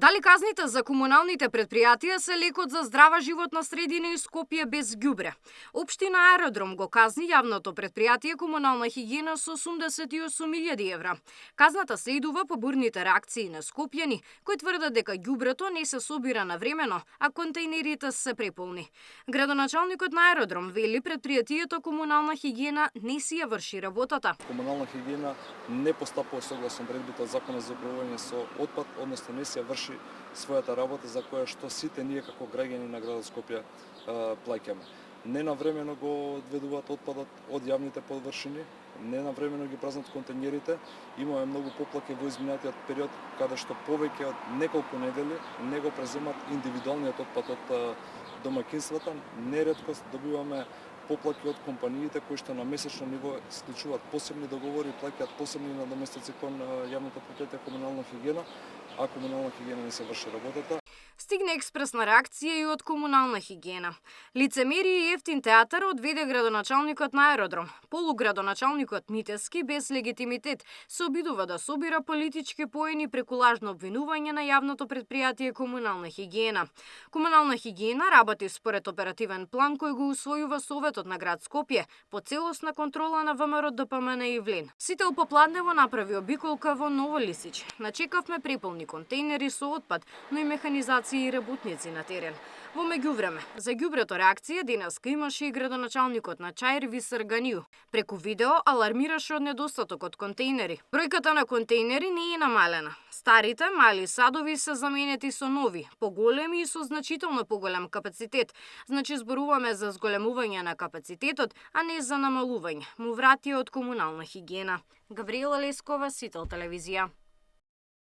Дали казните за комуналните предпријатија се лекот за здрава животна средина и Скопје без ѓубре? Општина Аеродром го казни јавното предпријатие Комунална хигиена со 88.000 евра. Казната следува по бурните реакции на скопјани, кои тврдат дека ѓубрето не се собира навремено, а контејнерите се преполни. Градоначалникот на Аеродром вели предпријатието Комунална хигиена не си ја врши работата. Комунална хигиена не постапува согласно одредбите од Законот за управување со отпад, односно не си ја врши својата работа за која што сите ние како граѓани на градот Скопје плаќаме. Ненавремено го одведуваат отпадот од јавните површини, ненавремено ги празнат контејнерите. Имаме многу поплаки во изминатиот период каде што повеќе од неколку недели не го преземат индивидуалниот отпад од домаќинствата. Неретко добиваме поплаки од компаниите кои што на месечно ниво склучуваат посебни договори, плаќаат посебни надоместоци кон јавното предпријатие Комунална хигиена, а Комунална хигиена не се врши работата. Стигна експресна реакција и од Комунална хигиена. Лицемерие и ефтин театар одведе градоначалникот на Аеродром. Полуградоначалникот Митевски без легитимитет се обидува да собира политички поени преку лажно обвинување на јавното предпријатие Комунална хигиена. Комунална хигиена работи според оперативен план кој го усвојува Советот на град Скопје по целосна контрола на ВМРО ДПМН и Влин. Сите попладнево направи обиколка во Ново Лисич. Начекавме преполни контејнери со отпад, но и механизација и работници на терен. Во меѓувреме, за ѓубрето реакција денеска имаше и градоначалникот на Чаир Висар Ганију. Преку видео алармираше од недостаток од контејнери. Бројката на контејнери не е намалена. Старите мали садови се заменети со нови, поголеми и со значително поголем капацитет. Значи зборуваме за зголемување на капацитетот, а не за намалување. Му врати од Комунална хигиена. Гавриела Лескова, Сител телевизија.